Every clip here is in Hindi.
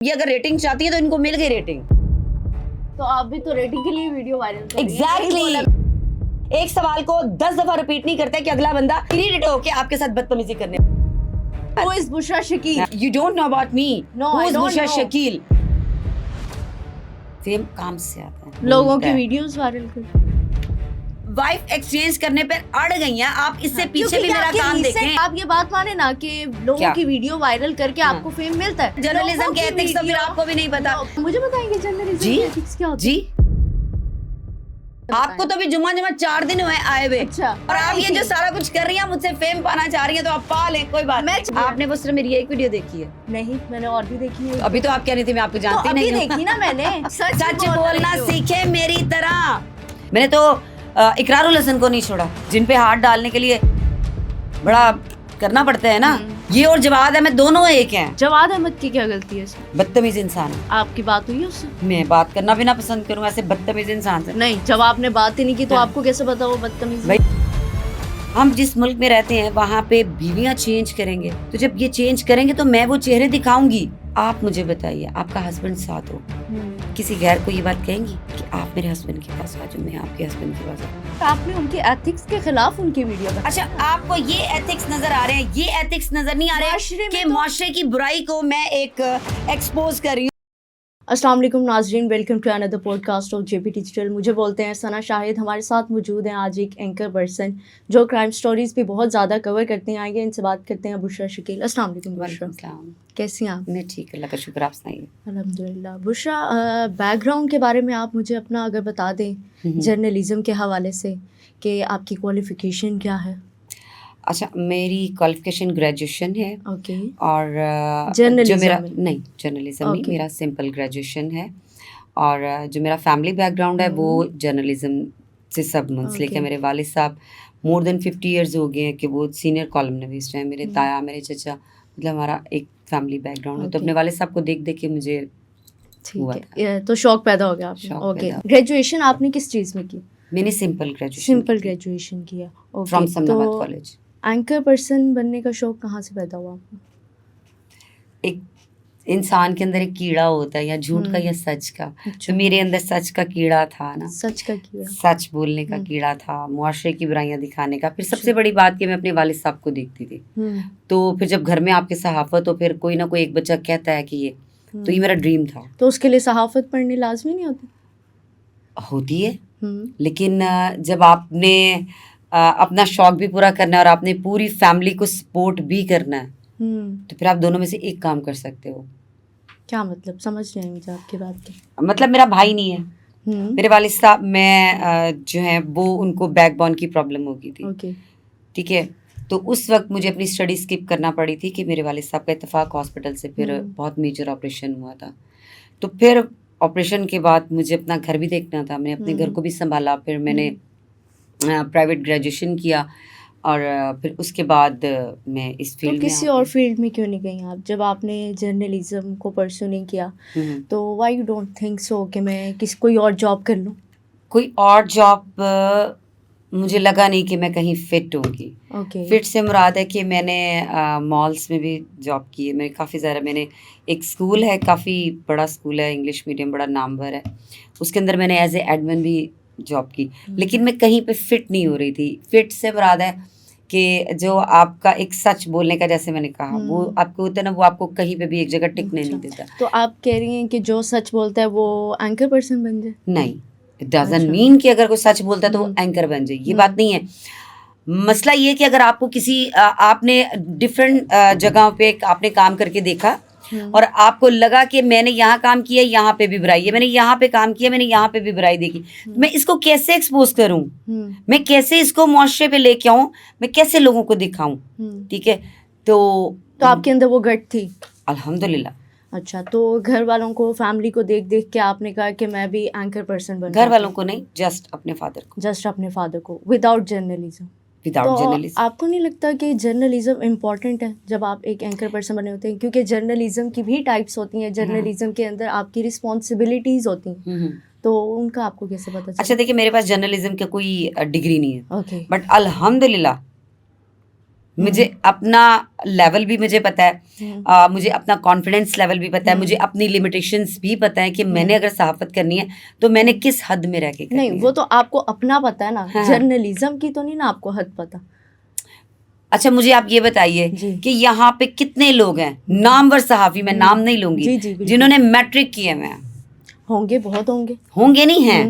ये अगर रेटिंग चाहती है तो इनको मिल गई रेटिंग। तो आप भी तो रेटिंग के लिए वीडियो वायरल कर रही हैं। एग्जैक्टली। एक सवाल को 10 दफा रिपीट नहीं करते कि अगला बंदा इरिटेट होके आपके साथ बदतमीजी करने। Who is Bushra Shakeel? You don't know about me. No, Who I is don't Bushra know. Shakeel? Fame काम से आता है। लोगों की वीडियोस वायरल कर। वाइफ एक्सचेंज करने पर अड़ गई हैं आप। इससे पीछे क्योंकि भी मेरा आपके काम recent देखें। आप ये बात माने ना कि लोगों क्या? की वीडियो वायरल करके हाँ। आपको फेम मिलता है। जर्नलिज्म लोगों के की एथिक्स तो फिर वीडियो- आपको भी नहीं पता। मुझे बताएंगे जर्नलिज्म जी? के एथिक्स क्या होते जी हैं? आपको तो अभी जुम्मा 4 दिन हुए आए हुए। अच्छा। और आप ये जो सारा कुछ कर रही हैं मुझसे फेम पाना चाह रही हैं तो आप पा लें, कोई बात नहीं। आपने वो सिर्फ मेरी एक वीडियो देखी है। नहीं, मैंने और भी देखी है। अभी तो आप कह रही थी मैं आपको जानती तो नहीं अभी हूँ। देखी ना मैंने। सच बोलना सीखे मेरी तरह। मैंने तो इकरारुल हसन को नहीं छोड़ा, जिन पे हाथ डालने के लिए बड़ा करना पड़ता है ना। ये और जवाद अहमद दोनों एक हैं। जवाद अहमद की क्या गलती है इसमें? बदतमीज इंसान है। आपकी बात हुई है उससे? मैं बात करना भी ना पसंद करूँ ऐसे बदतमीज इंसान से। नहीं, जब आपने बात ही नहीं की तो हाँ। आपको कैसे पता वो बदतमीज भाई हम जिस मुल्क में रहते हैं वहाँ पे बीवियां चेंज करेंगे, तो जब ये चेंज करेंगे तो मैं वो चेहरे दिखाऊंगी। आप मुझे बताइए, आपका हस्बैंड साथ हो, किसी गैर को ये बात कहेंगी कि आप मेरे हस्बैंड के पास आ जाओ, मैं आपके हस्बैंड के पास आ। आपने उनके एथिक्स के खिलाफ उनकी वीडियो बनाई। अच्छा, आपको ये एथिक्स नजर आ रहे हैं, ये एथिक्स नजर नहीं आ रहे माशरे में कि तो- मुआशरे की बुराई को मैं एक एक्सपोज कर रही हूँ। अस्सलाम वालेकुम नाज़रीन, welcome to another podcast of JP Digital. मुझे बोलते हैं सना शाहिद। हमारे साथ मौजूद हैं आज एक एंकर पर्सन जो क्राइम स्टोरीज भी बहुत ज़्यादा कवर करते हैं। आइए इनसे बात करते हैं। बुशरा शकील, अस्सलाम वालेकुम। बुशरा, कैसी हैं आप? मैं ठीक, अल्लाह का शुक्र, आप सुनाइए। अल्हम्दुलिल्लाह। बुशरा, बैकग्राउंड के बारे में आप मुझे अपना अगर बता दें जर्नलिज्म के हवाले से कि आपकी क्वालिफ़िकेशन क्या है? अच्छा, मेरी क्वालिफिकेशन ग्रेजुएशन है। ओके। और जर्नलिज्म जो मेरा में? नहीं, जर्नलिज्म नहीं, ओके। मेरा सिंपल ग्रेजुएशन है। और जो मेरा फैमिली बैकग्राउंड है वो जर्नलिज्म से सब मुंसलिक है। ओके। मेरे वालिद साहब मोर देन 50 इयर्स हो गए हैं कि वो सीनियर कॉलमनिस्ट हैं। मेरे ताया, मेरे चचा, मतलब हमारा एक फैमिली बैकग्राउंड है। तो ओके। अपने वालिद साहब को देख देख के मुझे हुआ ठीक था। है, तो शौक पैदा हो गया आपको। शौक ओके। पैदा। ग्रेजुएशन आपने किस चीज़ में की? मैंने सिंपल ग्रेजुएशन सिंपल ग्रेजुएशन किया। ओके। फ्रॉम समनाबाद तो कॉलेज। एंकर पर्सन बनने का शौक कहाँ से पैदा हुआ आपको? एक इंसान के अंदर एक कीड़ा होता है, या झूठ का या सच का। अच्छा। तो मेरे अंदर सच का कीड़ा था ना, सच का किया। सच बोलने का कीड़ा था, मुआशरे की बुराइयां दिखाने का। फिर सबसे बड़ी बात कि मैं अपने वालिद साहब को देखती थी। तो फिर जब घर में आपके सहाफत हो, फिर कोई ना कोई एक बच्चा कहता है कि ये, तो ये मेरा ड्रीम था। तो उसके लिए सहाफत पढ़नी लाजमी नहीं होती? होती है, लेकिन जब आपने अपना शौक भी पूरा करना है और आपने पूरी फैमिली को सपोर्ट भी करना है, तो फिर आप दोनों में से एक काम कर सकते हो। क्या मतलब? समझ नहीं आई मुझे आपकी बात की। मतलब मेरा भाई नहीं है, मेरे वालिद साहब, मैं जो है वो उनको बैकबोन की प्रॉब्लम हो गई थी। ओके। ठीक है, तो उस वक्त मुझे अपनी स्टडी स्किप करना पड़ी थी कि मेरे वालिद साहब का इत्तेफाक हॉस्पिटल से फिर बहुत मेजर ऑपरेशन हुआ था। तो फिर ऑपरेशन के बाद मुझे अपना घर भी देखना था, मैंने अपने घर को भी संभाला। फिर मैंने प्राइवेट ग्रेजुएशन किया और फिर उसके बाद मैं इस तो फील्ड में किसी और फील्ड में क्यों नहीं गई आप? जब आपने जर्नलिज्म को परस्यू नहीं किया तो why you don't think so कि मैं कोई और जॉब कर लूँ? कोई और जॉब मुझे लगा नहीं कि मैं कहीं फिट होंगी। ओके। फिट से मुराद है कि मैंने मॉल्स में भी जॉब की है। मैंने काफ़ी ज़्यादा, मैंने एक स्कूल है, काफ़ी बड़ा स्कूल है, इंग्लिश मीडियम, बड़ा नामवर है, उसके अंदर मैंने एज ए एडमिन भी जॉब की। लेकिन मैं कहीं पे फिट नहीं हो रही थी। फिट से मुराद है कि जो आपका एक सच बोलने का, जैसे मैंने कहा, वो आपको होता है ना, वो आपको कहीं पे भी एक जगह टिकने नहीं देता। तो आप कह रही हैं कि जो सच बोलता है वो एंकर पर्सन बन जाए? नहीं, इट डजंट मीन कि अगर कोई सच बोलता है तो वो एंकर बन जाए, ये बात नहीं है। मसला ये है कि अगर आपको किसी आपने डिफरेंट जगहों पे आपने काम करके देखा और आपको लगा कि मैंने यहाँ काम किया, यहाँ पे भी बुराई है, मैंने यहाँ पे काम किया, मैंने यहाँ पे भी बुराई देखी, मैं इसको कैसे एक्सपोज करूँ, मैं कैसे इसको मुआशरे पे लेके आऊँ, मैं कैसे लोगों को दिखाऊं? ठीक है, तो आपके अंदर वो गट थी? अल्हम्दुलिल्लाह। अच्छा, तो घर वालों को, फैमिली को देख देख के आपने कहा कि मैं भी एंकर पर्सन बन? घर वालों को नहीं, जस्ट अपने फादर को। जस्ट अपने फादर को, विदाउट जर्नलिज्म? Without journalism. आपको नहीं लगता कि जर्नलिज्म इम्पॉर्टेंट है जब आप एक एंकर पर्सन बने होते हैं? क्योंकि जर्नलिज्म की भी टाइप्स होती हैं, जर्नलिज्म के अंदर आपकी रिस्पॉन्सिबिलिटीज होती हैं, तो उनका आपको कैसे पता चला? अच्छा देखिए, मेरे पास जर्नलिज्म का कोई डिग्री नहीं है, ओके। बट अल्हम्दुलिल्लाह मुझे अपना लेवल भी मुझे पता है, मुझे अपना कॉन्फिडेंस लेवल भी पता है, मुझे अपनी लिमिटेशंस भी पता है कि मैंने अगर सहाफत करनी है तो मैंने किस हद में रह के करनी नहीं, है। वो तो आपको अपना पता है ना, हाँ। जर्नलिज्म की तो नहीं ना आपको हद पता। अच्छा मुझे आप ये बताइए जी। कि यहाँ पे कितने लोग हैं नामवर सहाफ़ी, मैं नाम नहीं लूंगी, जी, जी, बिल्कुल। जिन्होंने मैट्रिक किए हुए हैं? होंगे, बहुत होंगे। होंगे नहीं हैं,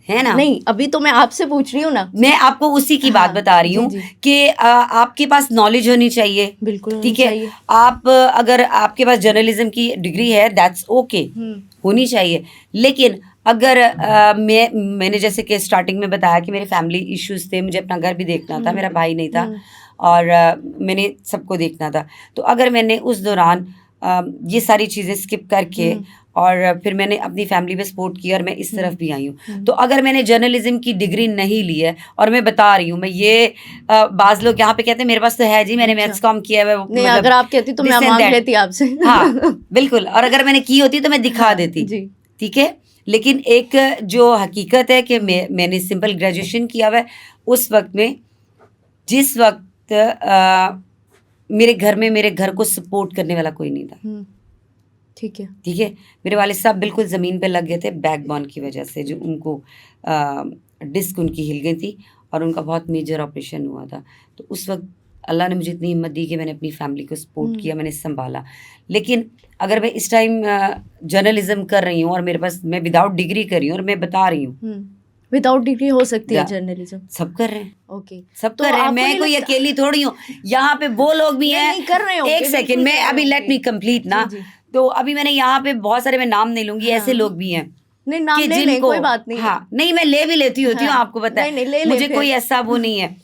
है ना? नहीं, अभी तो मैं आपसे पूछ रही हूँ ना। मैं आपको उसी की बात हाँ, बता रही जी, हूँ जी। कि आपके पास नॉलेज होनी चाहिए, बिल्कुल होनी ठीक है? चाहिए। आप अगर आपके पास जर्नलिज्म की डिग्री है दैट्स ओके, होनी चाहिए। लेकिन अगर मैंने जैसे कि स्टार्टिंग में बताया कि मेरे फैमिली इश्यूज थे, मुझे अपना घर भी देखना था, मेरा भाई नहीं था और मैंने सबको देखना था। तो अगर मैंने उस दौरान ये सारी चीज़ें स्किप करके और फिर मैंने अपनी फैमिली पे सपोर्ट किया और मैं इस तरफ भी आई हूँ, तो अगर मैंने जर्नलिज्म की डिग्री नहीं ली है और मैं बता रही हूँ, मैं ये बाज़ लोग यहाँ पे कहते हैं मेरे पास तो है जी, मैंने मैथ्स कॉम किया है, नहीं, अगर आप कहती तो मैं this and मांग that। लेती आपसे। हाँ बिल्कुल, और अगर मैंने की होती तो मैं दिखा हाँ, देती, जी। ठीक है। लेकिन एक जो हकीकत है कि मैंने सिंपल ग्रेजुएशन किया हुआ है, उस वक्त में जिस वक्त मेरे घर में मेरे घर को सपोर्ट करने वाला कोई नहीं था, ठीक है। ठीक है। मेरे वाले साहब बिल्कुल ज़मीन पे लग गए थे बैकबोन की वजह से, जो उनको डिस्क उनकी हिल गई थी और उनका बहुत मेजर ऑपरेशन हुआ था। तो उस वक्त अल्लाह ने मुझे इतनी हिम्मत दी कि मैंने अपनी फैमिली को सपोर्ट किया, मैंने संभाला। लेकिन अगर मैं इस टाइम जर्नलिज्म कर रही हूँ और मेरे पास, मैं विदाउट डिग्री कर रही हूँ और मैं बता रही हूँ, विदाउट डिग्री हो सकती है जर्नलिज्म? सब कर रहे हैं, ओके, सब तो कर रहे हैं, आपको मैं नहीं कोई लगता- अकेली थोड़ी हूँ। यहाँ पे वो लोग भी हैं, नहीं, कर रहे होंगे, एक सेकंड बिल्कुल में कर रहे अभी लेट होंगे। मी कंप्लीट ना। जी, जी। तो अभी मैंने यहाँ पे बहुत सारे, मैं नाम नहीं लूंगी, ऐसे हाँ। लोग भी हैं नहीं, नाम कि ले लें, जिनको, कोई बात नहीं है। हाँ नहीं मैं ले भी लेती होती हूँ, हाँ, आपको पता नहीं, नहीं, ले है, ले मुझे फिर। कोई ऐसा वो नहीं है।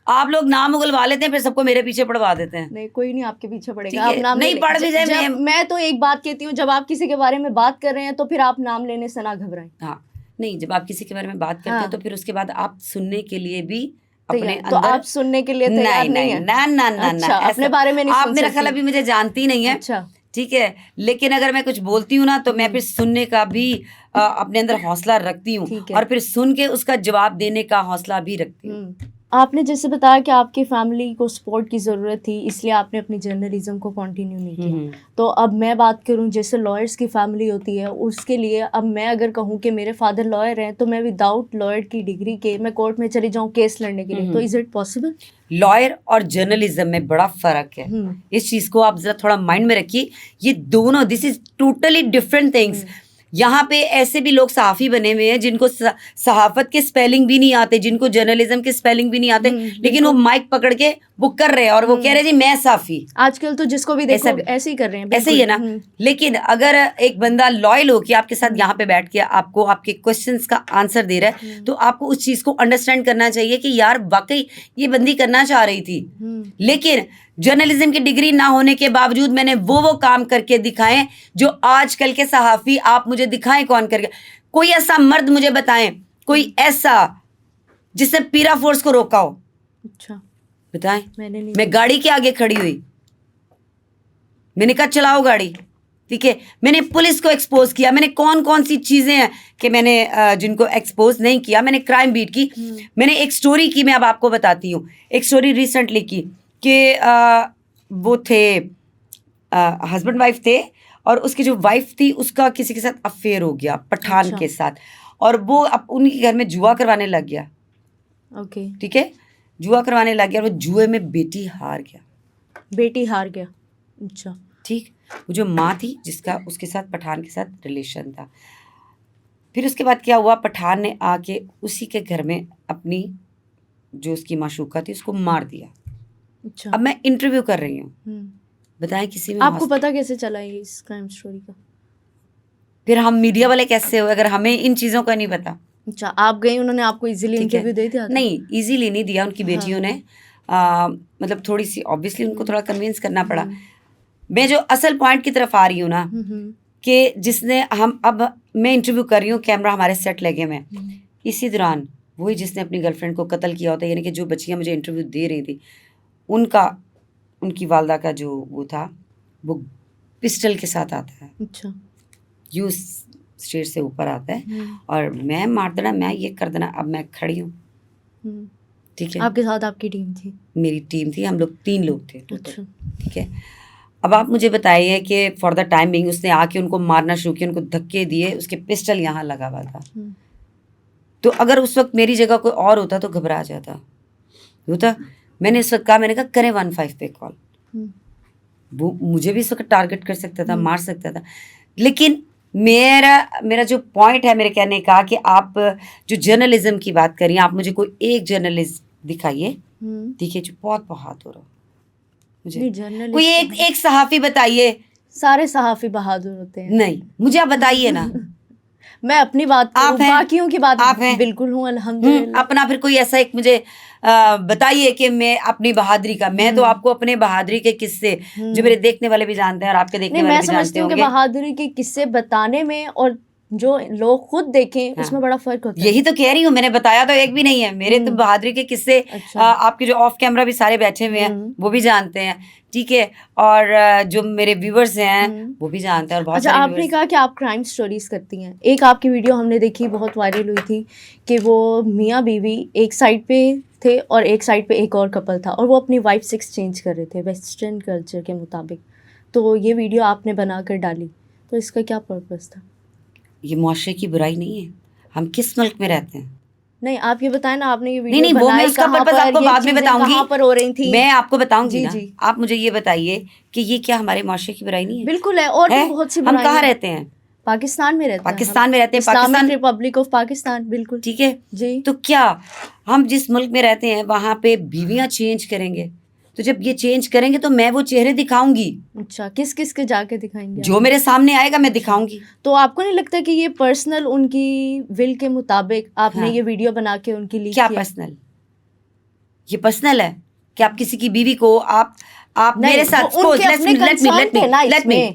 आप लोग नाम उगलवा लेते हैं फिर सबको मेरे पीछे पड़वा देते हैं। नहीं, कोई नहीं आपके पीछे ठीक पड़ेगा, आप है, नाम ले नहीं लें। पढ़ भी जाए, जब मैं तो एक बात कहती हूँ, जब आप किसी के बारे में बात कर रहे हैं तो फिर आप नाम लेने से ना घबराएं। हाँ नहीं, जब आप किसी के बारे में बात करते हैं तो फिर उसके बाद आप सुनने के लिए भी अपने तैयार, तो अंदर, आप सुनने के लिए तैयार नहीं है? ना ना ना अच्छा, ना, अपने बारे में नहीं आप सुन मेरा ख्याल सकती। अभी मुझे जानती नहीं है, अच्छा। ठीक है। लेकिन अगर मैं कुछ बोलती हूँ ना तो मैं फिर सुनने का भी अपने अंदर हौसला रखती हूँ ठीक है। और फिर सुन के उसका जवाब देने का हौसला भी रखती हूँ। आपने जैसे बताया कि आपकी फैमिली को सपोर्ट की ज़रूरत थी, इसलिए आपने अपनी जर्नलिज्म को कंटिन्यू नहीं किया। तो अब मैं बात करूं, जैसे लॉयर्स की फैमिली होती है, उसके लिए अब मैं अगर कहूं कि मेरे फादर लॉयर हैं तो मैं विदाउट लॉयर की डिग्री के मैं कोर्ट में चली जाऊं केस लड़ने के लिए, तो इज़ इट पॉसिबल? लॉयर और जर्नलिज्म में बड़ा फर्क है, इस चीज को आप जरा थोड़ा माइंड में रखिए। ये दोनों, this is totally different things. यहाँ पे ऐसे भी लोग सहाफ़ी बने हुए हैं जिनको सहाफत के स्पेलिंग भी नहीं आते, जिनको जर्नलिज्म के स्पेलिंग भी नहीं आते, लेकिन वो माइक पकड़ के वो कर रहे हैं और वो कह रहे हैं जी मैं सहाफ़ी। आजकल तो जिसको भी देखो ऐसे ही कर रहे हैं, ऐसे ही है ना। लेकिन अगर एक बंदा लॉयल हो कि आपके साथ यहाँ पे बैठ के आपको आपके क्वेश्चंस का आंसर दे रहा है, तो आपको उस चीज को अंडरस्टैंड करना चाहिए कि यार वाकई ये बंदी करना चाह रही थी। लेकिन जर्नलिज्म की डिग्री ना होने के बावजूद मैंने वो काम करके दिखाए जो आजकल के सहाफ़ी, आप मुझे दिखाएं कौन करके। कोई ऐसा मर्द मुझे बताएं, कोई ऐसा जिसने पीरा फोर्स को रोका हो। अच्छा, बताएं। मैंने नहीं। मैं गाड़ी के आगे खड़ी हुई, मैंने कहा चलाओ गाड़ी, ठीक है। मैंने पुलिस को एक्सपोज किया, मैंने कौन कौन सी चीजें हैं कि मैंने जिनको एक्सपोज नहीं किया। मैंने क्राइम बीट की, मैंने एक स्टोरी की, मैं अब आपको बताती हूँ। एक स्टोरी रिसेंटली की कि वो थे हस्बैंड वाइफ थे और उसकी जो वाइफ थी उसका किसी के साथ अफेयर हो गया, पठान के साथ, और वो अब उनके घर में जुआ करवाने लग गया। ओके, ठीक है, जुआ करवाने लग गया और वो जुए में बेटी हार गया। बेटी हार गया, अच्छा ठीक। वो जो माँ थी जिसका उसके साथ पठान के साथ रिलेशन था, फिर उसके बाद क्या हुआ, पठान ने आके उसी के घर में अपनी जो उसकी माशूका थी उसको मार दिया। अच्छा, अब मैं इंटरव्यू कर रही हूँ, बताएं किसी में आपको पता कैसे चला ये इस क्राइम स्टोरी का? फिर हम मीडिया वाले कैसे हो अगर हमें इन चीज़ों का नहीं पता। अच्छा, आप गई, उन्होंने आपको इजीली इंटरव्यू दे दिया था? नहीं, इजीली नहीं दिया, उनकी बेटियों ने मतलब थोड़ी सी ऑब्वियसली उनको थोड़ा कन्विंस करना पड़ा। मैं जो असल पॉइंट की तरफ आ रही हूँ ना, कि जिसने हम, अब मैं इंटरव्यू कर रही हूँ, कैमरा हमारे सेट लगे हुए हैं, इसी दौरान वही जिसने अपनी गर्लफ्रेंड को कत्ल किया होता है, यानी कि जो बच्चियाँ मुझे इंटरव्यू दे रही थी उनका, उनकी वालदा का जो वो था वो पिस्टल के साथ आता है। अच्छा, यूँ स्टेज से ऊपर आता है और मैं मार देना, मैं ये कर देना। अब मैं खड़ी हूँ, ठीक है, आपके साथ आपकी टीम थी? मेरी टीम थी, हम लोग 3 लोग थे टोटल। अच्छा। ठीक है, अब आप मुझे बताइए कि फॉर द टाइमिंग उसने आके उनको मारना शुरू किया, उनको धक्के दिए, उसके पिस्टल यहाँ लगा हुआ था। तो अगर उस वक्त मेरी जगह कोई और होता तो घबरा जाता होता। मैंने इस वक्त कहा, मैंने कहा करें 15 पे कॉल, वो मुझे भी इस वक्त टारगेट कर सकता था, मार सकता था। लेकिन मेरा जो पॉइंट है मेरे कहने का कि आप जो जर्नलिज्म की बात करिए, आप मुझे कोई एक जर्नलिस्ट दिखाइए, ठीक है, जो बहुत बहादुर हो। मुझे कोई एक सहाफी बताइए। सारे सहाफी बहादुर होते हैं। नहीं, मुझे आप बताइए ना। मैं अपनी बात आप हैं, बाकियों की बात आप हैं, बिल्कुल हूँ अल्हम्दुलिल्लाह। अपना फिर कोई ऐसा एक मुझे बताइए कि मैं अपनी बहादुरी का, मैं तो आपको अपने बहादुरी के किस्से जो मेरे देखने वाले भी जानते हैं और आपके देखने वाले भी जानते समझती हूँ कि होंगे, बहादुरी के किस्से बताने में और जो लोग खुद देखें उसमें बड़ा फर्क होता है। यही तो कह रही हूँ, मैंने बताया तो एक भी नहीं है। मेरे तो बहादुरी के किस्से आपके जो ऑफ कैमरा भी सारे बैठे हुए हैं वो भी जानते हैं, ठीक है, और जो मेरे व्यूवर्स हैं वो भी जानते हैं। और बहुत अच्छा, सारे आपने कहा कि आप क्राइम स्टोरीज करती हैं। एक आपकी वीडियो हमने देखी, बहुत वायरल हुई थी कि वो मियाँ बीवी एक साइड पे थे और एक साइड पे एक और कपल था और वो अपनी वाइफ से एक्सचेंज कर रहे थे वेस्टर्न कल्चर के मुताबिक। तो ये वीडियो आपने बनाकर डाली, तो इसका क्या पर्पस था? ये मुआशरे की बुराई नहीं है। हम किस मुल्क में रहते हैं? नहीं, आप ये बताएं ना, आपने ये वीडियो नहीं, वो मैं उसका पर्पस आपको बाद में बताऊंगी, कहाँ पर हो रही थी, मैं आपको बताऊंगी जी, ना। जी। आप मुझे ये बताइए कि ये क्या हमारे मुआशरे की बुराई नहीं है? बिल्कुल है, और भी बहुत सी हम बुराइयां कहाँ हैं। रहते हैं? पाकिस्तान में रहते हैं। पाकिस्तान में रहते हैं, Islamic Pakistan Republic of Pakistan, बिल्कुल ठीक है जी। तो क्या हम जिस मुल्क में रहते हैं वहां पे बीवियां चेंज करेंगे? तो जब ये चेंज करेंगे तो मैं वो चेहरे दिखाऊंगी। अच्छा, किस किस के जाके दिखाएंगे? जो मेरे सामने आएगा मैं दिखाऊंगी। तो आपको नहीं लगता कि ये पर्सनल उनकी विल के मुताबिक आपने ये वीडियो बना के उनकी लीक क्या किया? पर्सनल? ये पर्सनल है कि आप किसी की बीवी को आप मेरे साथ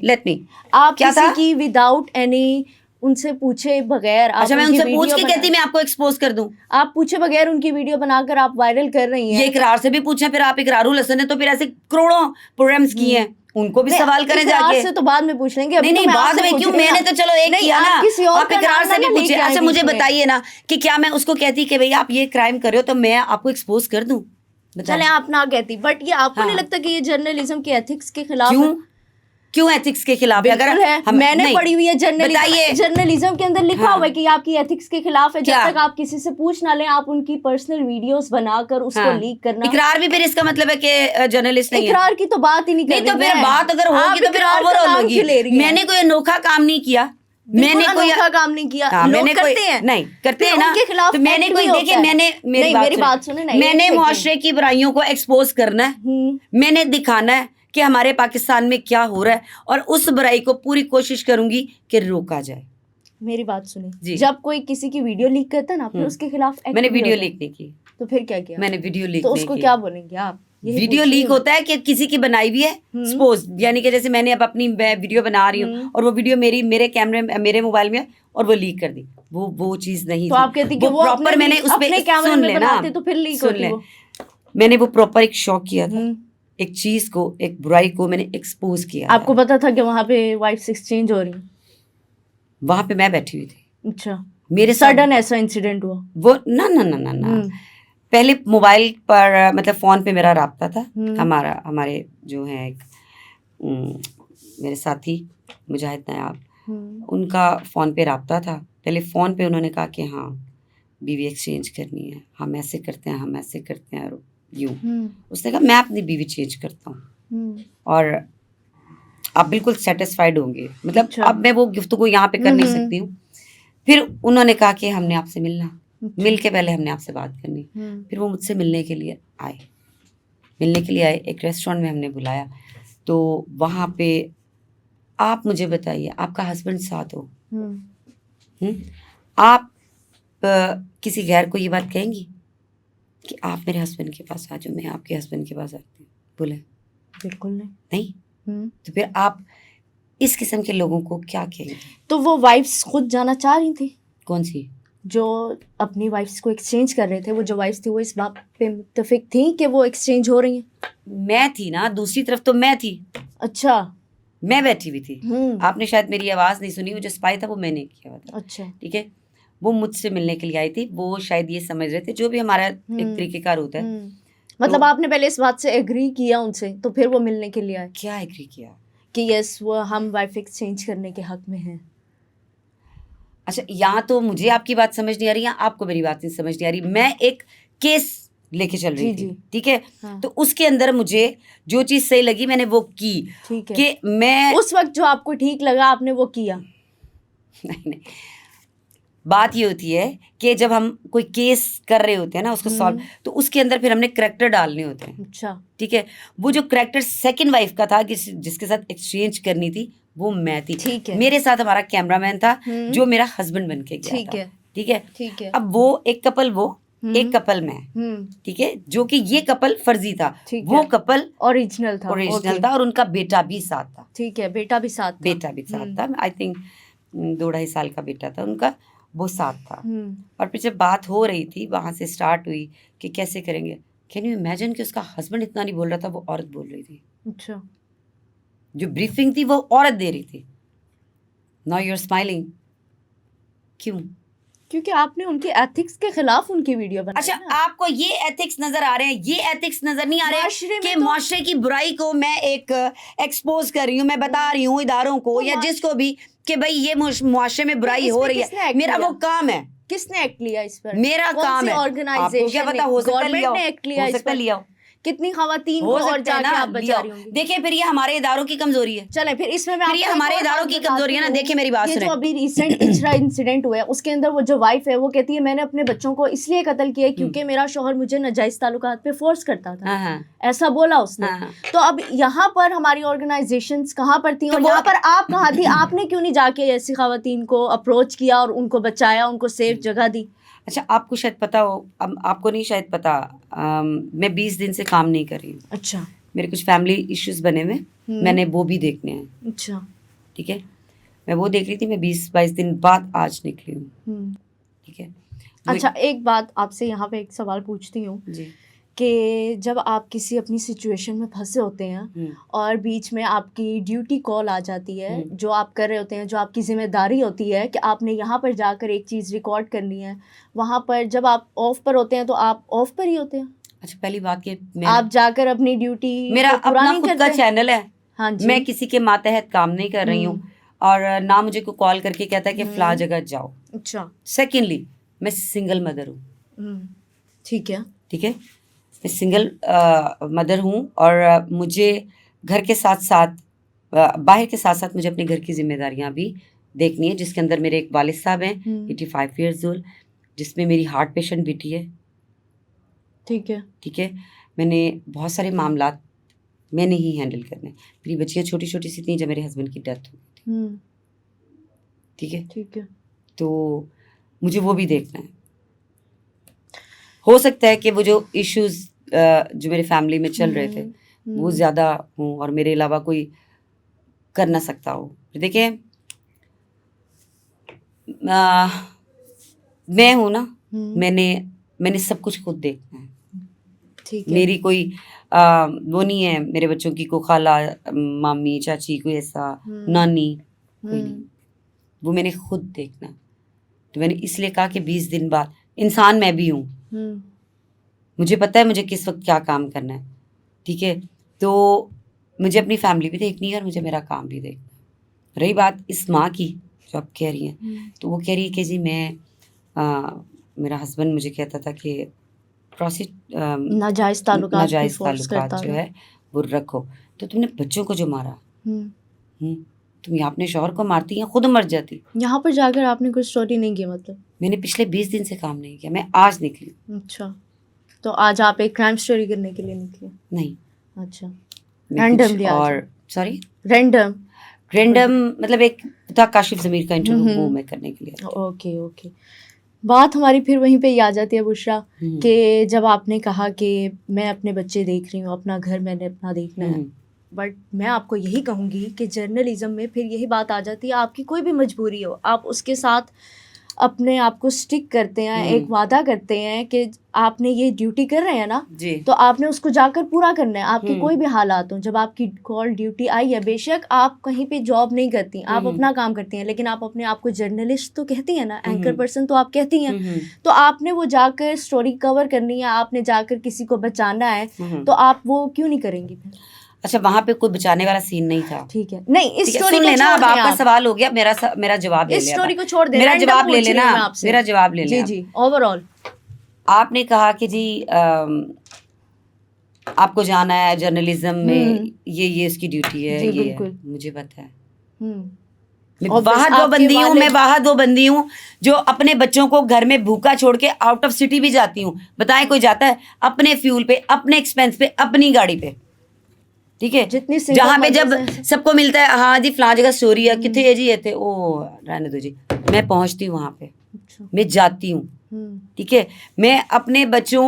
लेट मी आप क्या किसी था? की विदाउट एनी उनसे पूछे बगैर अच्छा, मैं उनसे पूछ के कहती मैं आपको एक्सपोज कर दूं? आप पूछे बगैर उनकी वीडियो बनाकर आप वायरल कर रही हैं। ये इकरार से भी पूछे, फिर आप इकरारुल हसन ने तो फिर ऐसे करोड़ों प्रोग्राम्स किए हैं, उनको भी सवाल करें जाके। से तो बाद में पूछ लेंगे। नहीं, बाद में क्यों? मैंने तो चलो एक किया ना, आप इकरार से भी पूछे। अच्छा, मुझे बताइए ना कि क्या मैं उसको कहती कि भैया आप ये क्राइम कर रहे हो तो मैं आपको एक्सपोज कर दूं? चले, आप ना कहती, बट ये आपको नहीं लगता कि ये जर्नलिज्म के एथिक्स के खिलाफ है? क्यों एथिक्स के खिलाफ है? अगर मैंने पढ़ी हुई है जर्नलिज्म के अंदर लिखा हुआ है कि आपकी एथिक्स के खिलाफ है। जब तक आप किसी से पूछ ना लें, आप उनकी पर्सनल वीडियोस बनाकर उसको लीक करना। इकरार भी फिर इसका मतलब है कि जर्नलिस्ट नहीं है? इकरार की तो बात ही नहीं कर रही। नहीं तो फिर बात अगर होगी तो फिर ओवरऑल होगी। मैंने कोई अनोखा काम नहीं किया, मैंने कोई अनोखा काम नहीं किया। मैंने करते हैं, नहीं करते हैं ना, तो मैंने कोई देखिए, मैंने मेरी बात सुने ना, मैंने मुआशरे की बुराइयों को एक्सपोज करना है, मैंने दिखाना है कि हमारे पाकिस्तान में क्या हो रहा है और उस बुराई को पूरी कोशिश करूंगी कि रोका जाए। मेरी बात सुनिए, जब कोई किसी की वीडियो लीक करता है ना, फिर उसके खिलाफ मैंने वीडियो लीक नहीं की, तो फिर क्या किया? मैंने वीडियो लीक तो उसको क्या बोलेंगे आप? वीडियो लीक होता है कि किसी की बनाई हुई है, सपोज, यानी कि जैसे मैंने अब अपनी वीडियो बना रही हूँ और वो वीडियो मेरे कैमरे मेरे मोबाइल में और वो लीक कर दी, वो चीज नहीं। तो आप कहती कि वो प्रॉपर मैंने उस पे सुन लेना, तो फिर लीक होती वो। मैंने वो प्रॉपर एक शौक किया था, एक चीज को, एक बुराई को मैंने एक्सपोज किया। आपको पता था कि वहां पे वाइफ्स एक्सचेंज हो रही? वहां पे मैं बैठी हुई थी। अच्छा, मेरे सडन ऐसा इंसिडेंट हुआ? वो ना पहले मोबाइल पर मतलब फोन पे मेरा राब्ता था, हमारे जो है एक मेरे साथी मुजाहिद नायाब, उनका फोन पे राब्ता था। पहले फोन पे उन्होंने कहा कि हाँ बीवी एक्सचेंज करनी है, हम ऐसे करते हैं, हम ऐसे करते हैं, यूं। उसने कहा मैं अपनी बीवी चेंज करता हूँ और आप बिल्कुल सेटिस्फाइड होंगे। मतलब अब मैं वो गुफ्तगू यहाँ पे कर नहीं सकती हूँ। फिर उन्होंने कहा कि हमने आपसे मिलना, मिल के पहले हमने आपसे बात करनी। फिर वो मुझसे मिलने के लिए आए, एक रेस्टोरेंट में हमने बुलाया। तो वहाँ पे आप मुझे बताइए, आपका हस्बैंड साथ हो, आप किसी गैर को ये बात कहेंगी कि आप मेरे हस्बैंड के पास आ जाओ, मैं आपके हस्बैंड के पास आती हूँ? बोले बिल्कुल नहीं। तो फिर आप इस किस्म के लोगों को क्या कहेंगे? तो वो वाइफ्स खुद जाना चाह रही थी? कौन सी? जो अपनी वाइफ्स को एक्सचेंज कर रहे थे, वो जो वाइफ्स थी वो इस बात पे मुत्तफिक थी कि वो एक्सचेंज हो रही हैं? मैं थी ना, दूसरी तरफ तो मैं थी। अच्छा, मैं बैठी हुई थी। आपने शायद मेरी आवाज नहीं सुनी, वो जो स्पाई था वो मैंने किया था। अच्छा, ठीक है। वो मुझसे मिलने के लिए आई थी। वो शायद ये समझ रहे थे, जो भी हमारा एक तरीकेकार होता है। मतलब तो- आपने पहले इस बात से एग्री किया उनसे, तो फिर वो मिलने के लिए आए क्या एग्री किया कि यस वो हम वाइफ एक्सचेंज करने के हक में हैं? अच्छा, यहाँ तो मुझे आपकी बात समझ नहीं आ रही, या आपको मेरी बात नहीं समझ नहीं आ रही। मैं एक केस लेके चल रही जी, थी, जी। ठीक है। हाँ। तो उसके अंदर मुझे जो चीज सही लगी मैंने वो की, ठीक है। कि मैं उस वक्त जो आपको ठीक लगा आपने वो किया। नहीं, बात ये होती है कि जब हम कोई केस कर रहे होते हैं ना, उसको सॉल्व, तो उसके अंदर फिर हमने करेक्टर डालने होते हैं, अच्छा। ठीक है। वो जो करेक्टर सेकंड वाइफ का था, जिसके साथ एक्सचेंज करनी थी, वो मैं थी। ठीक है। मेरे साथ हमारा कैमरामैन था, जो मेरा हस्बैंड बन के गया ठीक था, है। ठीक है। ठीक है। अब वो एक कपल, वो एक कपल मैं, ठीक है, जो कि ये कपल फर्जी था, ठीक वो है। कपल ओरिजिनल था। Original okay. था, और उनका बेटा भी साथ था। ठीक है, बेटा भी साथ था। बेटा भी साथ था, आई थिंक 2-2.5 साल का बेटा था उनका, वो साथ था। और फिर जब बात हो रही थी, वहां से स्टार्ट हुई कि कैसे करेंगे। कैन यू इमेजिन कि उसका हस्बैंड इतना नहीं बोल रहा था, वो औरत बोल रही थी। अच्छा। जो ब्रीफिंग थी वो औरत दे रही थी। नाउ यू आर स्माइलिंग, क्यों? क्योंकि आपने उनके एथिक्स के खिलाफ उनकी वीडियो बनाई अच्छा, ना। आपको ये एथिक्स नजर आ रहे हैं, ये एथिक्स नजर नहीं आ रहे माशरे हैं में कि तो- माशरे की बुराई को मैं एक एक्सपोज कर रही हूँ, मैं बता रही हूँ इदारों को तो या जिसको भी, कि भाई ये मुआशरे में बुराई इसमें हो रही किसने है। एक्ट मेरा किया? वो काम है, किसने एक्ट लिया इस पर? मेरा कौन काम सी है। आपको ऑर्गेनाइजेशन क्या पता, ने, हो सकता है गवर्नमेंट लिया ने हो, एक्ट लिया हो इस सकता है पर? लिया हो, कितनी खवातीन हो को और सकता है जाके ना आप बचा लिया रही हो। होंगी? देखिए, फिर ये हमारे इदारों की कमजोरी है। चले फिर इसमें मैं फिर ये आपको एक हमारे और इदारों बात की बताती कमजोरी है ना। हूँ। देखिए मेरी बात ये जो सुने। अभी रिसेंट इजरा इंसिडेंट हुआ है, उसके अंदर वो जो वाइफ है वो कहती है मैंने अपने बच्चों को इसलिए कत्ल किया क्योंकि मेरा शोहर मुझे नाजायज ताल्लुकात पे फोर्स करता था। हाँ, हाँ। ऐसा बोला उसने। हाँ। तो अब यहाँ पर हमारी ऑर्गेनाइजेशंस कहाँ पर थी तो और वो- यहाँ पर आप कहाँ थी? आपने क्यों नहीं जाके ऐसी खवातीन को अप्रोच किया और उनको बचाया, उनको सेफ जगह दी? अच्छा, आपको शायद पता हो, अब आपको नहीं शायद पता, मैं 20 दिन से काम नहीं कर रही हूँ। अच्छा। मेरे कुछ फैमिली इश्यूज बने हुए, मैंने वो भी देखने हैं, अच्छा। ठीक है। मैं वो देख रही थी, मैं 20-22 दिन बाद आज निकली हूँ, ठीक है। अच्छा, एक बात आपसे यहाँ पे एक सवाल पूछती हूँ जी। कि जब आप किसी अपनी सिचुएशन में फंसे होते हैं और बीच में आपकी ड्यूटी कॉल आ जाती है, जो आप कर रहे होते हैं, जो आपकी जिम्मेदारी होती है कि आपने यहाँ पर जाकर एक चीज़ रिकॉर्ड करनी है, वहाँ पर जब आप ऑफ पर होते हैं तो आप ऑफ पर ही होते हैं? अच्छा, पहली बात ये, आप जाकर अपनी ड्यूटी मेरा पूरा अपना नहीं खुद का करते? चैनल है, हाँ जी। मैं किसी के मातहत काम नहीं कर रही हूँ, और ना मुझे कोई कॉल करके कहता है कि फला जगह जाओ। अच्छा। सेकेंडली, मैं सिंगल मदर हूँ, ठीक है। ठीक है। मैं सिंगल मदर हूँ, और मुझे घर के साथ साथ बाहर के साथ साथ मुझे अपने घर की जिम्मेदारियां भी देखनी है, जिसके अंदर मेरे एक वालिद साहब हैं 85 ईयर्स ओल्ड, जिसमें मेरी हार्ट पेशेंट बेटी है, ठीक है। ठीक है। मैंने बहुत सारे मामलात मैंने ही हैंडल करने। मेरी बच्चियाँ छोटी छोटी सी थी जब मेरे हस्बैंड की डेथ हो गई थी, ठीक है। ठीक है। तो मुझे वो भी देखना है। हो सकता है कि वो जो इश्यूज जो मेरे फैमिली में चल रहे थे वो ज़्यादा हों और मेरे अलावा कोई कर ना सकता हो। देखिए, मैं हूँ ना, मैंने सब कुछ खुद देखना है। ठीक है। मेरी कोई वो नहीं है, मेरे बच्चों की कोई खाला, मामी, चाची, कोई ऐसा, नानी, कोई नहीं। वो मैंने खुद देखना। तो मैंने इसलिए कहा कि 20 दिन बाद, इंसान मैं भी हूँ, मुझे पता है मुझे किस वक्त क्या काम करना है, ठीक है। तो मुझे अपनी फैमिली भी देखनी है और मुझे मेरा काम भी देखना है। रही बात इस माँ की जो आप कह रही हैं, तो वो कह रही है कि जी मैं मेरा हस्बैंड मुझे कहता था कि नाजायज ताल्लुकात नाजायज पे फोर्स ताल्लुकात करता जो था। है वो रखो। तो तुमने बच्चों को जो मारा, तुम यहाँ अपने शौहर को मारती या खुद मर जाती। यहाँ पर जाकर आपने कोई स्टोरी नहीं की? मतलब मैंने पिछले 20 दिन से काम नहीं किया, मैं आज निकली। अच्छा, तो आज आप एक क्राइम स्टोरी करने के लिए निकले? नहीं। अच्छा, मैं कुछ रैंडमली और, सॉरी, रैंडम मतलब एक था काशिफ ज़मीर का इंटरव्यू, वो मैं करने के लिए। Okay okay. बात हमारी फिर वहीं पे ही आ जाती है बुशरा, कि जब आपने कहा कि मैं अपने बच्चे देख रही हूँ, अपना घर मैंने अपना देखना है, बट मैं आपको यही कहूँगी कि जर्नलिज्म में फिर यही बात आ जाती है, आपकी कोई भी मजबूरी हो आप उसके साथ अपने आप को स्टिक करते हैं, एक वादा करते हैं कि आपने ये ड्यूटी कर रहे हैं ना, जी तो आपने उसको जाकर पूरा करना है, आपके कोई भी हालात हों। जब आपकी कॉल ड्यूटी आई है, बेशक आप कहीं पे जॉब नहीं करती, आप अपना काम करती हैं, लेकिन आप अपने आप को जर्नलिस्ट तो कहती हैं ना, एंकर पर्सन तो आप कहती हैं, तो आपने वो जाकर स्टोरी कवर करनी है, आपने जाकर किसी को बचाना है, तो आप वो क्यों नहीं करेंगी फिर? अच्छा, वहां पे कोई बचाने वाला सीन नहीं था। ठीक है, नहीं इस ठीक है, स्टोरी सुन को लेना, अब छोड़ दें आपका आप। सवाल हो गया, मेरा जवाब ले इस लिया स्टोरी था। को छोड़ दें, मेरा random जवाब ले पूछ रही लेना, हूँ मैं आपसे। मेरा जवाब ले जी लेना। जी, ओवरऑल आपने कहा कि जी आपको जाना है जर्नलिज्म में, ये उसकी ड्यूटी है, जी, ये है। बिल्कुल। मुझे पता है, हम्म मैं Obvious, वहां दो आपके बंदी हूँ, वालिद- मैं वहां दो बंदी हूँ जो अपने बच्चों को घर में भूखा छोड़ के आउट ऑफ सिटी भी जाती हूँ। बताएं कोई जाता है? अपने फ्यूल पे, अपने एक्सपेंस पे, अपनी गाड़ी पे, ठीक है। जितनी single जहां पे जब mothers हैं- सबको मिलता है, हाँ जी फलां जगह स्टोरी है, कितने है जी, ये थे, ओ रहने दो जी, मैं पहुंचती हूँ वहां पे, अच्छा, मैं जाती हूँ, ठीक है। मैं अपने बच्चों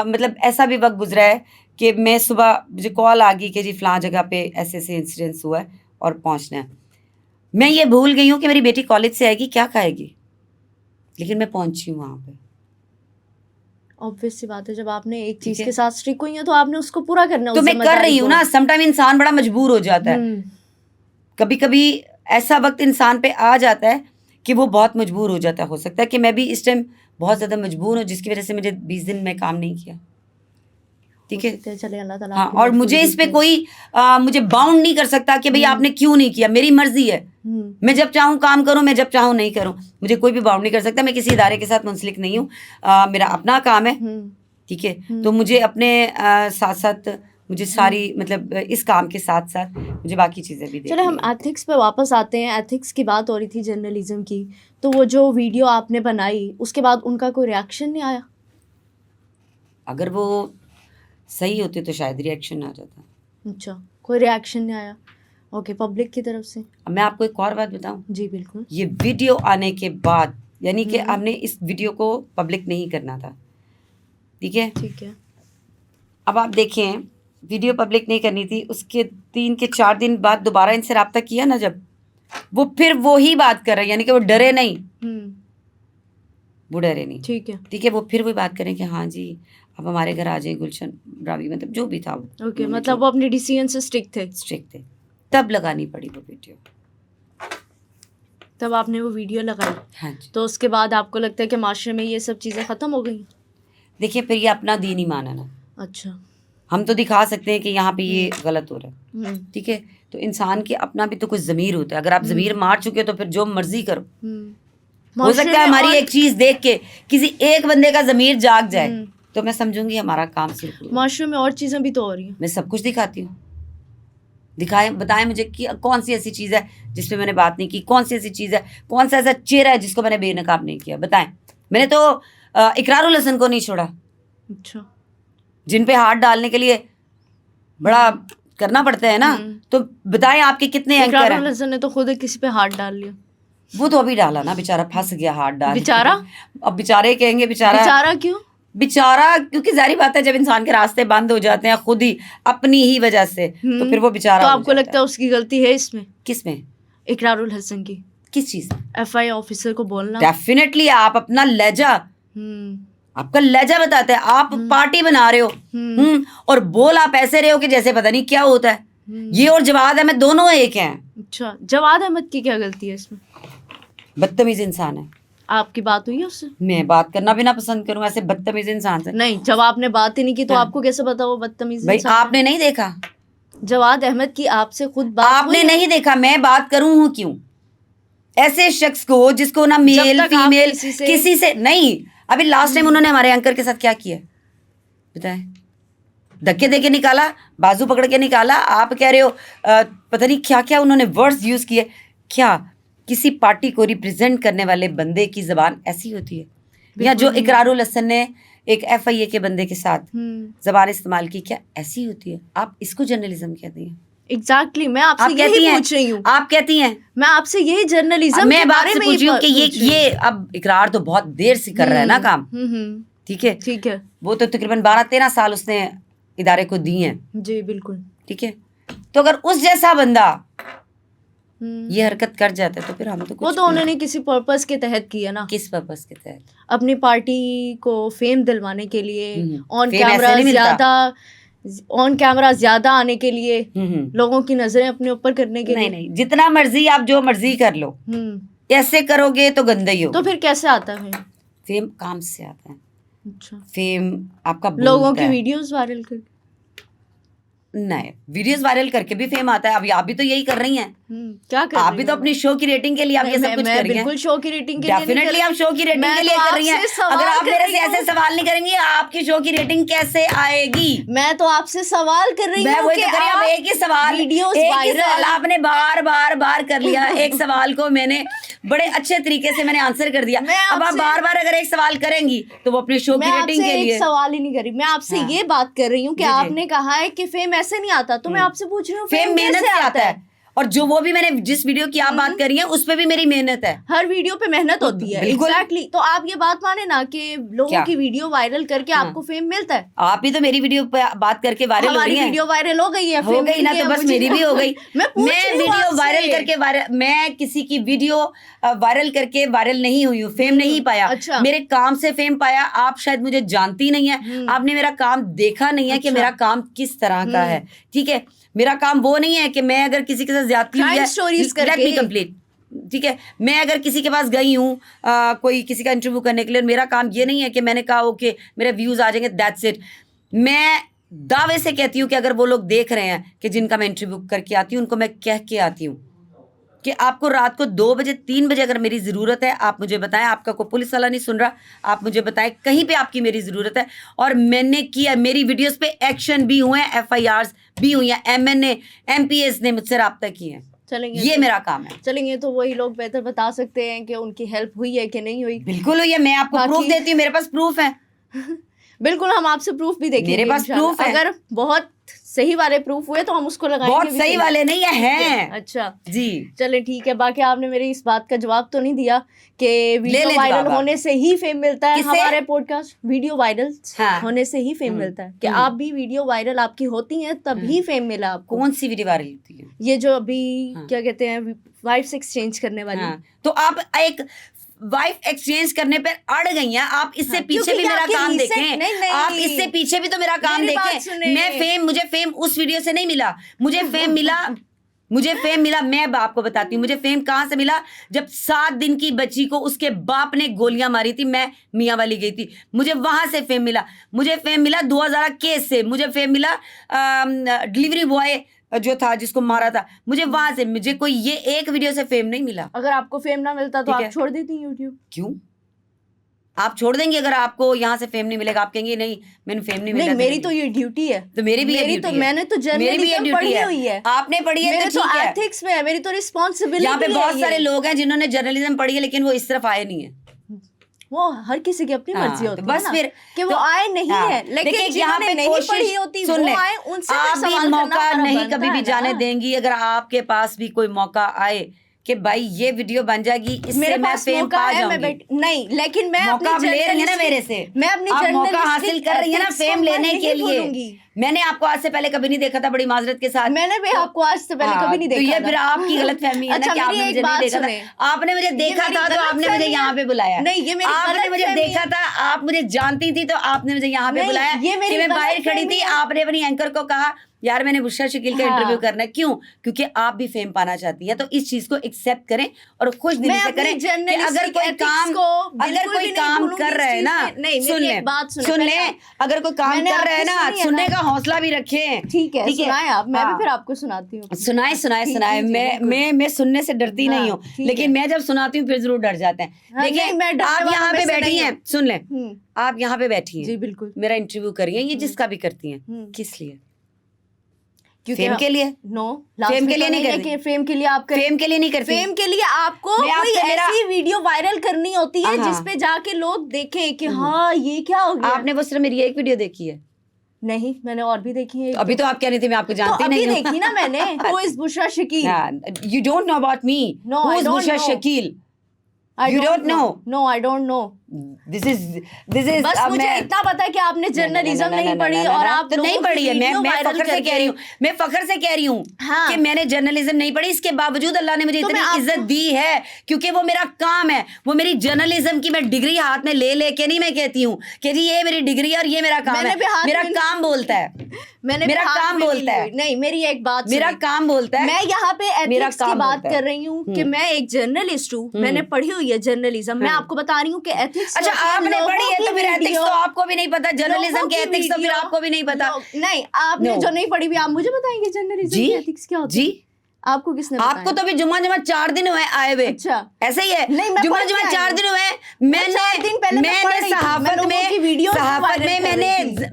मतलब ऐसा भी वक्त गुजरा है कि मैं सुबह मुझे कॉल आ गई कि जी फलां जगह पे ऐसे ऐसे इंसिडेंट्स हुआ है और पहुंचना है। मैं ये भूल गई हूँ कि मेरी बेटी कॉलेज से आएगी, क्या खाएगी, लेकिन मैं पहुंची हूँ वहां पे। ऑब्वियस सी बात है, जब आपने एक ठीक चीज है। के साथ स्टिक हुई है तो आपने उसको पूरा करना है, तो उस मैं कर जिम्मेदारी रही हूँ को। ना। समटाइम इंसान बड़ा मजबूर हो जाता है, कभी कभी ऐसा वक्त इंसान पे आ जाता है कि वो बहुत मजबूर हो जाता है। हो सकता है कि मैं भी इस टाइम बहुत ज्यादा मजबूर हूँ, जिसकी वजह से मुझे 20 दिन में काम नहीं किया, ठीक है। चले अल्लाह ताला हाँ, आपकी और मजबूरी मुझे इस पे दूर कोई मुझे बाउंड नहीं कर सकता कि भाई आपने क्यों नहीं किया। मेरी मर्जी है, मैं जब चाहूँ काम करूँ, मैं जब चाहूँ नहीं करूँ, मुझे कोई भी बाउंड नहीं कर सकता। मैं किसी इदारे के साथ मुंसलिक नहीं हूँ, मेरा अपना काम है, ठीक है। तो मुझे अपने साथ साथ मुझे सारी मतलब इस काम के साथ साथ मुझे बाकी चीज़ें भी चलो हम देखनी है। एथिक्स पे वापस आते हैं। एथिक्स की बात हो रही थी जर्नलिज्म की, तो वो जो वीडियो आपने बनाई उसके बाद उनका कोई रिएक्शन नहीं आया? अगर वो सही होते तो शायद रिएक्शन आ जाता। अच्छा, कोई रिएक्शन नहीं आया, ओके, पब्लिक की तरफ से। अब मैं आपको एक और बात बताऊं, जी बिल्कुल। ये वीडियो आने के बाद, यानी कि हमने इस वीडियो को पब्लिक नहीं करना था, ठीक है। ठीक है, अब आप देखें, वीडियो पब्लिक नहीं करनी थी, उसके 3 के 4 दिन बाद दोबारा इनसे रब्ता किया ना, जब वो फिर वो ही बात कर रहे हैं, यानी कि वो डरे नहीं, वो डरे नहीं, ठीक है, ठीक है। वो फिर वही बात करें कि हाँ जी अब हमारे घर आ जाए गुलशन रावी, मतलब जो भी था वो, ओके, मतलब वो अपने डिसीजन से स्टिक थे। स्ट्रिक्ट थे, तब लगानी पड़ी वो वीडियो। तब आपने वो वीडियो लगाई, हाँ जी। तो उसके बाद आपको लगता है कि माशरे में ये सब चीज़ें ख़त्म हो गई? देखिए, फिर ये अपना दीन ही माना ना, अच्छा, हम तो दिखा सकते हैं कि यहाँ पे ये गलत हो रहा है, ठीक है। तो इंसान के अपना भी तो कुछ ज़मीर होता है। अगर आप ज़मीर मार चुके हो तो फिर जो मर्जी करो। हो सकता है हमारी एक चीज़ देख के किसी एक बंदे का ज़मीर जाग जाए, तो मैं समझूंगी हमारा काम सिर्फ। माशरे में और चीज़ें भी तो हो रही हैं। मैं सब कुछ दिखाती हूँ, दिखाएं, बताएं मुझे कि कौन सी ऐसी चीज़ है जिस पे मैंने बात नहीं की, कौन सी ऐसी चीज़ है, कौन सा ऐसा चेहरा है जिसको मैंने बेनकाब नहीं किया, बताएं। मैंने तो इकरारुल हसन को नहीं छोड़ा, अच्छा, जिन पे हाथ डालने के लिए बड़ा करना पड़ता है ना, तो बताएं आपके कितने एंकर इकरारुल हैं। हसन ने तो खुद किसी पे हाथ डाल लिया। वो तो अभी डाला ना, बेचारा फंस गया हाथ डाल। बेचारा? अब बेचारे कहेंगे, बेचारा क्यों? बेचारा क्योंकि जाहिर बात है जब इंसान के रास्ते बंद हो जाते हैं खुद ही अपनी ही वजह से, तो फिर वो बेचारा तो हो आपको जाता लगता है उसकी गलती है इसमें? किसमें? इकरारुल हसन की? किस चीज में? एफआई ऑफिसर को बोलना। डेफिनेटली आप अपना लहजा, आपका लहजा बताते हैं। आप पार्टी बना रहे हो और बोल आप ऐसे रहे हो कि जैसे पता नहीं क्या होता है। ये और जवाद अहमद दोनों एक हैं। अच्छा, जवाद अहमद की क्या गलती है इसमें? बदतमीज इंसान है। आपकी बात हुई है उससे? मैं बात करना भी ना पसंद करूं ऐसे बदतमीज इंसान से। नहीं, जब आपने बात ही नहीं की तो आपको कैसे पता वो बदतमीज भाई इंसान है? आपने नहीं देखा, जवाद अहमद की आपसे खुद बात आपने हुई है? नहीं देखा, मैं बात करूं हूं क्यों ऐसे शख्स को जिसको ना मेल तक आप फीमेल किसी से नहीं। अभी लास्ट टाइम उन्होंने हमारे एंकर के साथ क्या किया बताएं? धक्के देके निकाला, बाजू पकड़ के निकाला। आप कह रहे हो पता नहीं क्या क्या उन्होंने वर्ड्स यूज किए। क्या किसी पार्टी को रिप्रेजेंट करने वाले बंदे की जबान ऐसी होती है? या जो इकरारुल हसन ने एक FIA के बंदे के साथ जबान इस्तेमाल की, क्या ऐसी होती है? आप इसको जर्नलिज्म कहती हैं? एग्जैक्टली, मैं आपसे यही पूछ रही हूँ। आप कहती हैं, मैं आपसे यही जर्नलिज्म मैं के बात बारे से में पूछ रही हूँ कि ये अब इकरार तो बहुत देर से कर रहा है ना काम, ठीक है। ठीक है, वो तो तकरीबन 12-13 साल उसने इदारे को दिए हैं, जी बिल्कुल। ठीक है। तो अगर उस जैसा बंदा ये हरकत कर जाता है तो फिर हम तो वो कुछ तो उन्होंने किसी पर्पस के तहत किया ना, किस पर्पस के तहत? अपनी पार्टी को फेम दिलवाने के लिए, ऑन फेम ऐसे कैमरा नहीं मिलता। ज्यादा आने के लिए, लोगों की नजरें अपने ऊपर करने के नहीं लिए। नहीं, जितना मर्जी आप जो मर्जी कर लो, ऐसे करोगे तो गंदा ही तो होगा। फिर कैसे आता है? फेम काम से आता है। अच्छा, फेम आपका लोगों बोलता की है। वीडियोस वायरल कर। नहीं, वीडियोस वायरल करके भी फेम आता है। अभी आप भी तो यही कर रही हैं। क्या कर आप रही भी तो हूँ अपनी शो की रेटिंग के लिए आप ये सब कुछ मैं कर रही हैं। बिल्कुल शो की रेटिंग के लिए नहीं कर डेफिनेटली रही। आप शो की रेटिंग मैं के तो लिए कर रही हैं। आपसे सवाल अगर आप कर मेरे रही से ऐसे हूँ। सवाल नहीं करेंगी, आपकी शो की रेटिंग कैसे आएगी? मैं तो आपसे सवाल कर रही मैं हूँ वही कि तो करी। अब आप एक ही सवाल, वीडियोस एक ही वायरल। सवाल आपने बार बार बार कर लिया। एक सवाल को मैंने बड़े अच्छे तरीके से मैंने आंसर कर दिया। मैं अब आप आपसे- बार बार अगर एक सवाल करेंगी तो वो अपनी शो मैं की रेटिंग आपसे के एक लिए। सवाल ही नहीं कर रही, मैं आपसे हाँ। ये बात कर रही हूँ कि जी, जी। आपने कहा है कि फेम ऐसे नहीं आता, तो मैं आपसे पूछ रही हूँ फेम मेहनत कैसे से आता है। और जो वो भी मैंने जिस वीडियो की आप बात कर रही हैं उस पे भी मेरी मेहनत है। हर वीडियो पे मेहनत होती है। बिल्कुल। एग्जैक्टली। तो आप ये बात माने ना कि लोगों क्या? की वीडियो वायरल करके हाँ। आपको फेम मिलता है। आप ही तो मेरी वीडियो पे बात करके वायरल हो हमारी रही हैं। वीडियो वायरल हो गई है, हो फेम गई मिल ना, गया तो बस मुझे। मेरी भी हो गई। मैं पूछ रही हूँ वीडियो आपसे। वायरल करके मैं किसी की वीडियो वायरल करके वायरल नहीं हुई हूँ, फेम नहीं पाया। अच्छा। मेरे काम से फेम पाया। आप शायद मुझे जानती नहीं है, आपने मेरा काम देखा नहीं है कि अच्छा। मेरा काम किस तरह का है। ठीक है, मेरा काम वो नहीं है कि मैं अगर किसी के साथ ज्यादती हुई Crime है, stories लेट करके। मी कंप्लीट। ठीक है, मैं अगर किसी के पास गई हूँ कोई किसी का इंटरव्यू करने के लिए, मेरा काम ये नहीं है कि मैंने कहा ओके मेरे व्यूज आ जाएंगे, दैट्स इट। मैं दावे से कहती हूँ कि अगर वो लोग देख रहे हैं कि जिनका मैं इंटरव्यू करके आती हूँ, उनको मैं कह के आती हूँ कि आपको रात को 2 बजे 3 बजे अगर मेरी ज़रूरत है, आप मुझे बताएं। आपका कोई पुलिस वाला नहीं सुन रहा, आप मुझे बताएं कहीं पे आपकी मेरी ज़रूरत है। और मैंने किया, मेरी वीडियोस पे एक्शन भी हुए हैं, FIRs भी हुई हैं, MNA MPS ने मुझसे रब्ता किए हैं। चलेंगे ये तो- मेरा काम है। चलेंगे तो वही लोग बेहतर बता सकते हैं कि उनकी हेल्प हुई है कि नहीं हुई। बिल्कुल हुई है, मैं आपको बाकी- प्रूफ देती हूँ, मेरे पास प्रूफ है। बिल्कुल, हम आपसे प्रूफ भी देखेंगे। मेरे पास इंशाल्लाह। proof है। अगर बहुत सही वाले प्रूफ हुए तो हम उसको लगाएंगे बहुत भी सही वाले नहीं है। अच्छा जी, चले ठीक है। बाकी आपने मेरी इस बात का जवाब तो नहीं दिया कि वीडियो ले वायरल जवाब आप। होने से ही फेम मिलता है। किससे? हमारे पॉडकास्ट वीडियो वायरल हाँ। होने से ही फेम मिलता है कि आप भी वीडियो वायरल आपकी होती हैं तभी फेम मिला आपको। कौन सी वीडियो वायरल होती है? ये जो अभी क्या कहते हैं वाइफ्स एक्सचेंज करने वाली। हाँ, तो आप एक वाइफ एक्सचेंज करने पर अड़ गई हैं। आप इससे हाँ, पीछे क्योंकि भी मेरा आपकी काम recent- देखें। नहीं। आप इससे पीछे भी तो मेरा काम मेरी बात देखें। सुने। मुझे फेम उस वीडियो से नहीं मिला। मुझे फेम मिला, मैं आपको बताती हूँ मुझे फेम कहाँ से मिला। जब 7 दिन की बच्ची को उसके बाप ने गोलियां मारी थी, मैं मियाँ वाली गई थी, मुझे वहां से फेम मिला। मुझे फेम मिला 2000 केस से। मुझे फेम मिला डिलीवरी बॉय जो था जिसको मारा था, मुझे वहां से। मुझे कोई ये एक वीडियो से फेम नहीं मिला। अगर आपको फेम ना मिलता तो ठीक आप है। छोड़ देती यूट्यूब? क्यों आप छोड़ देंगी? अगर आपको यहाँ से फेम नहीं मिलेगा, आप कहेंगी नहीं मैंने फेम नहीं मिला। नहीं, मेरी तो ये ड्यूटी है। तो मेरी भी ये मेरी ड्यूटी तो है। मैंने तो मेरी भी ये जर्नलिज्म ड्यूटी पढ़ी है। हुई है। आपने पढ़ी है मेरे तो तो ठीक है। एथिक्स में है, मेरी तो रिस्पॉन्सिबिलिटी यहाँ पे है बहुत ये। सारे लोग हैं जिन्होंने जर्नलिज्म पढ़ी है लेकिन वो इस तरफ आए नहीं है। वो हर किसी की अपनी हाँ, मर्जी होती तो है बस ना, फिर कि वो तो- आए नहीं हाँ, है। लेकिन देखिए, जिन्होंने नहीं पढ़ी होती सुन वो ले, आए, उनसे आप फिर भी सवाल करना मौका हमारा नहीं बनता कभी भी है जाने ना। देंगी। अगर आपके पास भी कोई मौका आए कि भाई ये वीडियो बन जाएगी, इससे मेरे मैं पास फेम मौका पा है, मैं जाऊंगी। नहीं, लेकिन मैं मौका आप ले रही है ना मेरे से। मैं अपनी आप मौका journalistic हासिल कर रही है ना ethics को फेम मैं लेने नहीं के लिए। भूलूंगी। मैंने आपको आज से पहले कभी नहीं देखा था, बड़ी माजरत के साथ। मैंने भी आपको आज से पहले हाँ, कभी नहीं तो देखा ये था। फिर आपकी गलतफहमी है ना अच्छा, कि मेरी आपने एक मुझे नहीं बात देखा सुने। था। आपने मुझे देखा मेरी था तो आपने मुझे गलतफहमी यहाँ पे बुलाया। नहीं, ये मेरी आपने मुझे गलतफहमी देखा था, आप मुझे जानती थी तो आपने मुझे यहाँ पे नहीं, बुलाया ये मेरी कि मैं बाहर खड़ी गलतफहमी थी। है। आपने अपनी एंकर को कहा यार मैंने बुशरा शकील का हाँ। इंटरव्यू करना है। क्यों? क्योंकि आप भी फेम पाना चाहती हैं। तो इस चीज को एक्सेप्ट करें और खुश दिली मैं से अपनी करें कि अगर journalistic कोई ethics काम को बिल्कुल भी नहीं काम भूलूंगी कर इस रहे हैं चीज ना, में। नहीं, मेरी सुन एक ले, बात सुने, सुन पहले ले, अगर कोई काम मैंने कर रहे हैं आपकी ना, सुनी है सुनने ना? का हौसला भी रखें। ठीक है, सुनाए आप, मैं भी हाँ। फिर आपको सुनाती हूँ। सुनाए कीजिए, मैं सुनने से डरती हाँ, नहीं हूँ, ठीक लेकिन है। मैं जब सुनाती हूँ फिर जरूर डर जाते हैं। हाँ, देखिए नहीं, मैं डरने आप वालों यहाँ में पे से बैठी नहीं हैं, सुन ले, हूँ। आप यहाँ पे बैठी जी हैं, बिल्कुल। मेरा इंटरव्यू कर रही हैं, ये जिसका भी करती हैं, किस लिए? फेम के लिए? नो, फेम के लिए नहीं करती। कि फेम के लिए आप फेम के लिए नहीं करती। फेम के लिए आपको मैं कोई आपसे मेरा- ऐसी वीडियो वायरल करनी होती है हाँ। जिसपे जाके लोग देखें कि हाँ ये क्या हो गया। आपने वो सिर्फ मेरी एक वीडियो देखी है? नहीं, मैंने और भी देखी है। अभी तो आप कह रही थी मैं आपको तो जानती अभी नहीं हूँ। देखी ना मैंने। Who is Bushra Shakeel? You don't know about me. No, Who I is don't Bushra know. Shakeel? You don't know. No, I don't know. This is बस मुझे इतना पता है कि आपने जर्नलिज्म नहीं पढ़ी और आप तो नहीं पढ़ी है। मैं फखर से कह रही हूँ, मैं फखर से कह रही हूँ हाँ। कि मैंने जर्नलिज्म नहीं पढ़ी, इसके बावजूद अल्लाह ने मुझे इतनी इज्जत दी है क्योंकि वो मेरा काम है। वो मेरी जर्नलिज्म की मैं डिग्री हाथ में ले लेके नहीं मैं कहती हूँ कि जी ये मेरी डिग्री है और ये मेरा काम है। मेरा काम बोलता है, मेरा काम बोलता है। नहीं, मेरी एक बात, मेरा काम बोलता है। मैं यहाँ पे एथिक्स की बात कर रही हूँ कि मैं एक जर्नलिस्ट हूँ, मैंने पढ़ी हुई है जर्नलिज्म। मैं आपको बता रही हूँ कि एथिक्स, अच्छा आपने पढ़ी है तो फिर एथिक्स तो आपको भी नहीं पता, जर्नलिज्म के एथिक्स तो फिर आपको भी नहीं पता। नहीं, आपने जो नहीं पढ़ी भी आप मुझे बताएंगे जर्नलिज्म के एथिक्स क्या होता है? जी आपको किसने बताया? आपको तो भी जुम्मा 4 दिन हुए आए हुए। अच्छा ऐसे ही है। जुम्मा 4 दिन हुए। मैंने सहाफत में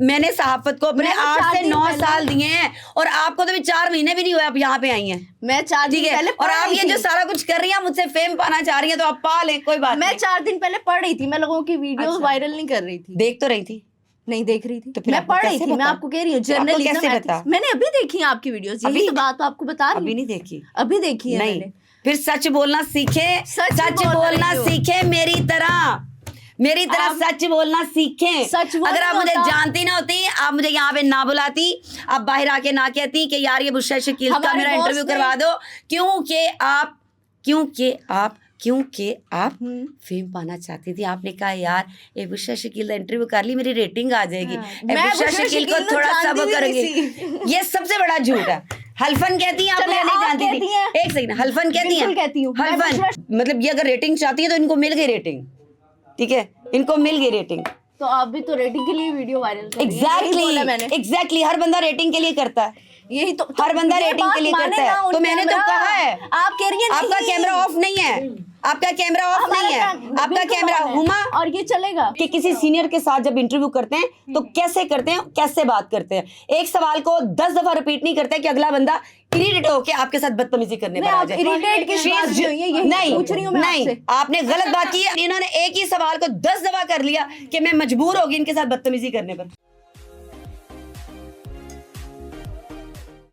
मैंने सहाफत को अपने 8 से 9 साल दिए हैं और आपको तो भी 4 महीने भी नहीं हुए, आप यहाँ पे आई हैं। मैं 4 दिन पहले और आप ये जो सारा कुछ कर रही हैं मुझसे फेम पाना चाह रही हैं तो आप पा लें, कोई बात नहीं। मैं 4 दिन पहले पढ़ रही थी, मैं लोगों की वीडियोस वायरल नहीं कर रही थी। देख तो रही थी? नहीं देख रही थी, तो मैं पढ़ रही थी। मैं आपको कह रही हूँ जर्नलिज्म मैंने अभी देखी है आपकी वीडियोस, यही तो बात आपको बता रही हूँ। अभी नहीं देखी? अभी देखी है मैंने। फिर सच बोलना सीखे, सच बोलना सीखे मेरी तरह सच बोलना सीखें। अगर आप मुझे जानती ना होती, आप मुझे यहाँ पे ना बुलाती, आप बाहर आके ना कहती कि यार ये बुशरा शकील का मेरा इंटरव्यू करवा दो, क्योंकि आप फेम पाना चाहती थी। आपने कहा यार ये बुशरा शकील का इंटरव्यू कर ली, मेरी रेटिंग आ जाएगी। बुशरा शकील को थोड़ा सा वो करेंगे। ये सबसे बड़ा झूठ है। हल्फन कहती हैं, आप मुझे नहीं जानती थी। एक सेकंड, हल्फन कहती हैं, हल्फन मतलब ये अगर रेटिंग चाहती है तो इनको मिल गई रेटिंग, ठीक है, इनको मिल गई रेटिंग। तो आप भी तो रेटिंग के लिए वीडियो वायरल कर रही हैं। एग्जैक्टली हर बंदा रेटिंग के लिए करता है, यही तो हर बंदा रेटिंग के लिए करता है। तो मैंने तो कहा है, आप कह रही हैं आपका कैमरा ऑफ नहीं है, आपका कैमरा ऑफ नहीं है, आपका कैमरा हुमा। और ये चलेगा कि किसी सीनियर के साथ जब इंटरव्यू करते हैं तो कैसे करते हैं, कैसे बात करते हैं। एक सवाल को 10 दफा रिपीट नहीं करते कि अगला बंदा इरिटेट होके आपके साथ बदतमीजी करने पर आ जाए। नहीं, आपने गलत बात की है। इन्होंने एक ही सवाल को 10 दफा कर लिया कि मैं मजबूर होगी इनके साथ बदतमीजी करने पर।